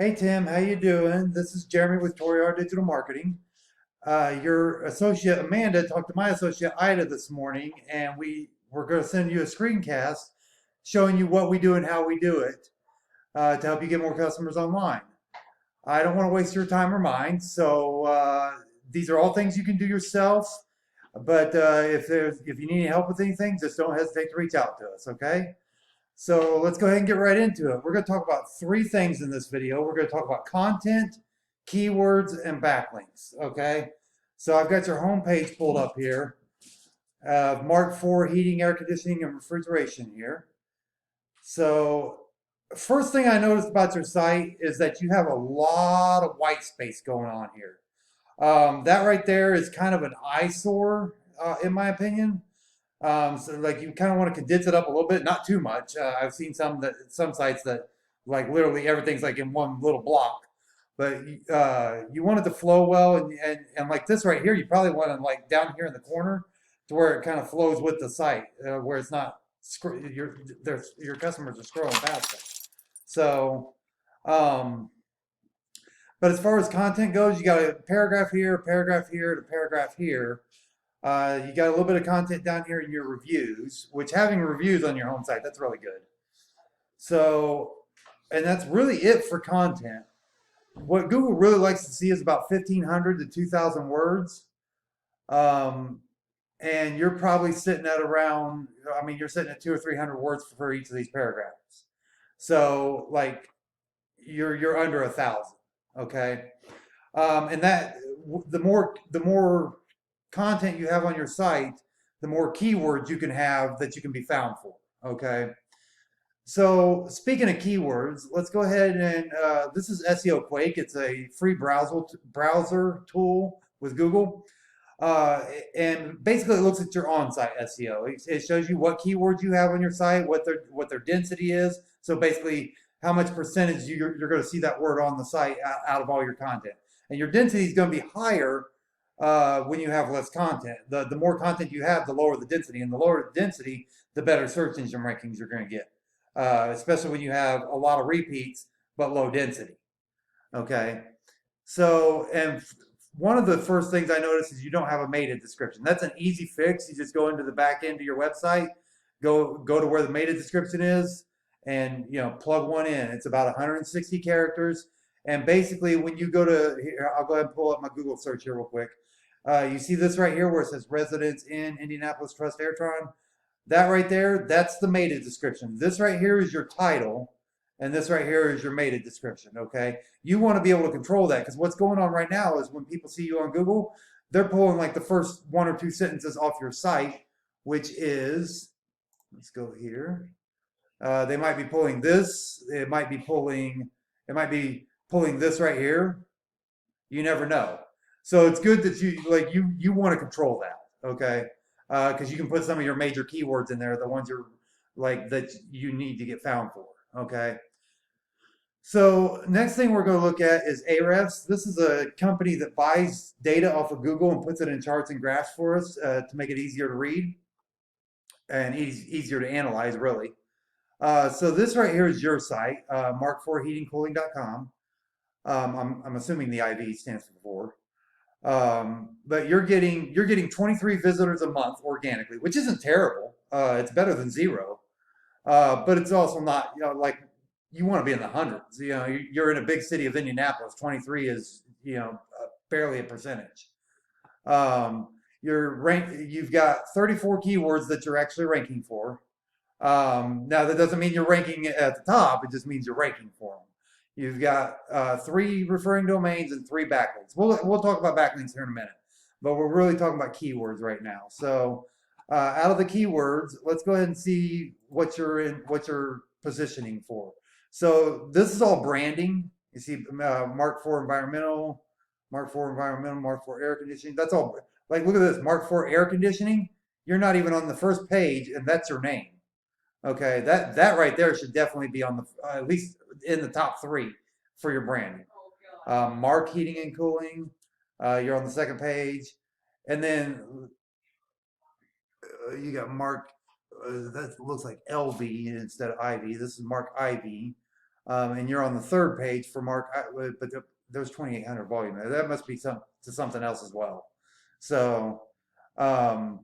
Hey Tim, how you doing? This is Jeremy with Toriar Digital Marketing. Your associate Amanda talked to my associate Ida this morning, and we were going to send you a screencast showing you what we do and how we do it to help you get more customers online. I don't want to waste your time or mine, so these are all things you can do yourself. But if you need any help with anything, just don't hesitate to reach out to us. Okay? So let's go ahead and get right into it. We're going to talk about three things in this video. We're going to talk about content, keywords, and backlinks. Okay. So I've got your home page pulled up here. Mark 4 heating, air conditioning, and refrigeration here. So first thing I noticed about your site is that you have a lot of white space going on here. That right there is kind of an eyesore, in my opinion. So like you kind of want to condense it up a little bit, not too much. I've seen some sites that like literally everything's like in one little block, but you want it to flow well, and like this right here, you probably want it like down here in the corner to where it kind of flows with the site, where it's not your customers are scrolling past it. So, um, but as far as content goes, you got a paragraph here, a paragraph here, and a paragraph here. You got a little bit of content down here in your reviews, which having reviews on your home site, that's really good. So, and that's really it for content. What Google really likes to see is about 1,500 to 2,000 words. Um, and you're probably sitting at around, I mean, you're sitting at 200 or 300 words for each of these paragraphs. So, like, you're under 1,000, okay? And that the more content you have on your site, the more keywords you can have that you can be found for. Okay. So speaking of keywords, let's go ahead and this is SEO Quake. It's a free browser tool with Google. Uh, and basically it looks at your on-site SEO. It shows you what keywords you have on your site, what their density is. So basically how much percentage you're going to see that word on the site out of all your content. And your density is going to be higher when you have less content. The more content you have, the lower the density. And the lower the density, the better search engine rankings you're going to get, especially when you have a lot of repeats but low density. Okay. So, and one of the first things I noticed is you don't have a meta description. That's an easy fix. You just go into the back end of your website, go to where the meta description is, and plug one in. It's about 160 characters. And basically, when you go to here, I'll go ahead and pull up my Google search here real quick. You see this right here where it says residence in Indianapolis Trust Airtron. That right there, that's the meta description. This right here is your title, and this right here is your meta description, okay? You want to be able to control that because what's going on right now is when people see you on Google, they're pulling like the first one or two sentences off your site, which is, let's go here. They might be pulling this. It might be pulling this right here. You never know. So it's good that you want to control that, okay? Because you can put some of your major keywords in there, the ones you're like that you need to get found for, okay? So next thing we're going to look at is Ahrefs. This is a company that buys data off of Google and puts it in charts and graphs for us to make it easier to read and easier to analyze, really. So this right here is your site, mark4heatingcooling.com. I'm assuming the IV stands for 4. But you're getting 23 visitors a month organically, which isn't terrible. It's better than 0. But it's also not, like you want to be in the hundreds. You're in a big city of Indianapolis. 23 is, barely a percentage. You've got 34 keywords that you're actually ranking for. Now that doesn't mean you're ranking at the top. It just means you're ranking for them. You've got 3 referring domains and 3 backlinks. We'll talk about backlinks here in a minute, but we're really talking about keywords right now. So out of the keywords, let's go ahead and see what you're positioning for. So this is all branding. You see, Mark 4 environmental, Mark 4 environmental, Mark 4 air conditioning. That's all. Like, look at this, Mark 4 air conditioning. You're not even on the first page, and that's your name. Okay, that right there should definitely be on the at least in the top 3 for your branding. Mark heating and cooling. You're on the second page, and then you got Mark. That looks like LV instead of IV. This is Mark IV. and you're on the third page for but there's 2,800 volume there. That must be something else as well. So, um,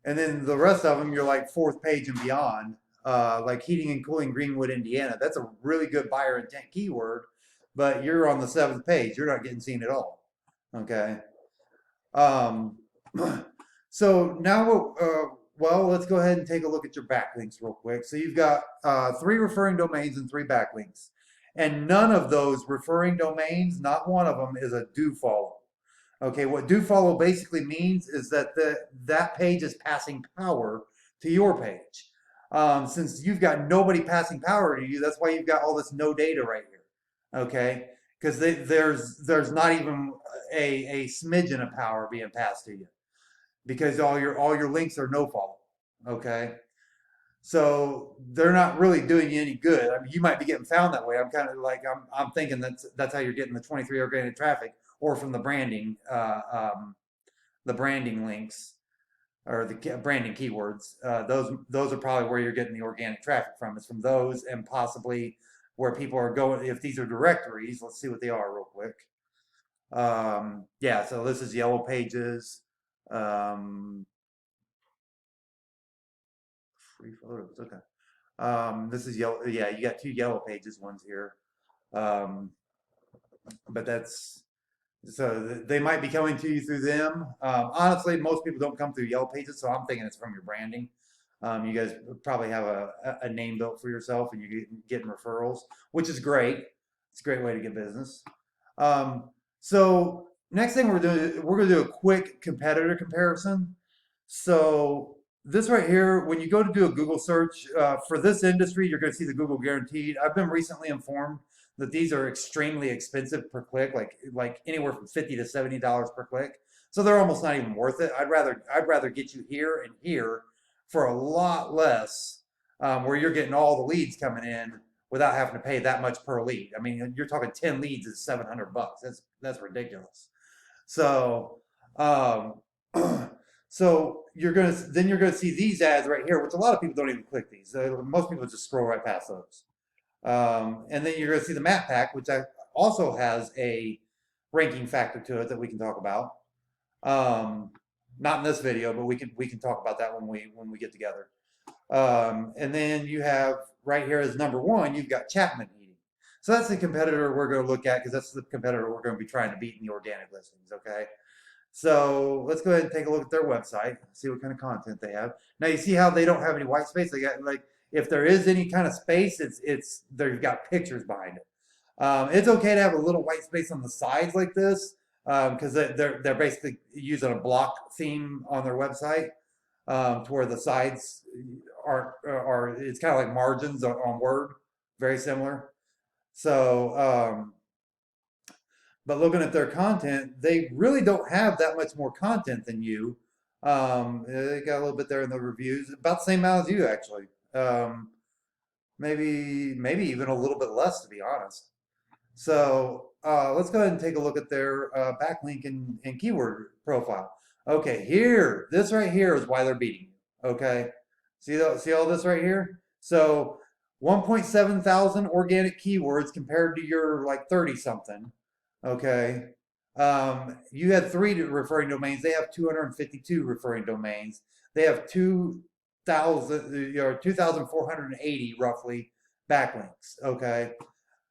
and then the rest of them, you're like fourth page and beyond, like heating and cooling Greenwood, Indiana. That's a really good buyer intent keyword, but you're on the seventh page. You're not getting seen at all. Okay. Um, so now, well, let's go ahead and take a look at your backlinks real quick. So you've got 3 referring domains and 3 backlinks. And none of those referring domains, not one of them, is a do follow. Okay, what do follow basically means is that that page is passing power to your page. Since you've got nobody passing power to you, that's why you've got all this no data right here. Okay, because there's not even a smidgen of power being passed to you because all your links are no follow. Okay, so they're not really doing you any good. I mean, you might be getting found that way. I'm kind of like I'm thinking that's how you're getting the 23 organic traffic, or from the branding links or the branding keywords. Those are probably where you're getting the organic traffic from. It's from those, and possibly where people are going. If these are directories, let's see what they are real quick. Yeah, so this is Yellow Pages. Free photos. Okay. This is yellow. Yeah, you got 2 Yellow Pages ones here. But that's so they might be coming to you through them. Honestly, most people don't come through Yellow Pages, so I'm thinking it's from your branding. You guys probably have a name built for yourself, and you're getting referrals, which is great. It's a great way to get business. So next thing we're going to do a quick competitor comparison. So this right here, when you go to do a Google search for this industry, you're going to see the Google guaranteed. I've been recently informed that these are extremely expensive per click, like anywhere from $50 to $70 per click. So they're almost not even worth it. I'd rather get you here and here for a lot less, where you're getting all the leads coming in without having to pay that much per lead. I mean, you're talking 10 leads is $700. That's ridiculous. So, um, so you're gonna see these ads right here, which a lot of people don't even click these. Most people just scroll right past those. And then you're gonna see the map pack, which also has a ranking factor to it that we can talk about. Not in this video, but we can talk about that when we get together. And then you have right here as number 1, you've got Chapman Heating. So that's the competitor we're going to look at, because that's the competitor we're going to be trying to beat in the organic listings. Okay. So let's go ahead and take a look at their website, see what kind of content they have. Now you see how they don't have any white space. They got, like, if there is any kind of space, they've got pictures behind it. It's okay to have a little white space on the sides like this, because they're basically using a block theme on their website, to where the sides are it's kind of like margins on Word, very similar. So, but looking at their content, they really don't have that much more content than you. They got a little bit there in the reviews, about the same amount as you actually. Maybe even a little bit less, to be honest. So let's go ahead and take a look at their backlink and keyword profile. Okay, this right here is why they're beating you. Okay, see all this right here? So 1.7 thousand organic keywords compared to your like 30 something. Okay, you had 3 referring domains. They have 252 referring domains. They have 2,000 or 2,480 roughly backlinks. Okay.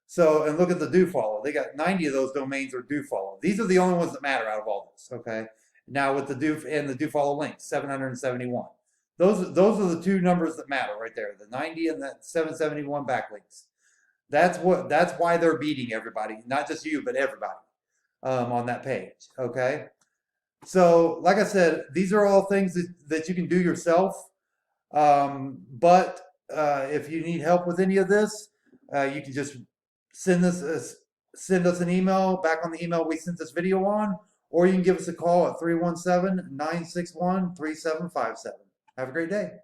So, and look at the do follow. They got 90 of those domains are do follow. These are the only ones that matter out of all this. Okay. Now with the do follow links, 771. Those are the 2 numbers that matter right there. The 90 and that 771 backlinks. That's why they're beating everybody, not just you, but everybody, on that page. Okay. So, like I said, these are all things that you can do yourself. But if you need help with any of this, you can just send us an email back on the email we sent this video on, or you can give us a call at 317-961-3757. Have a great day.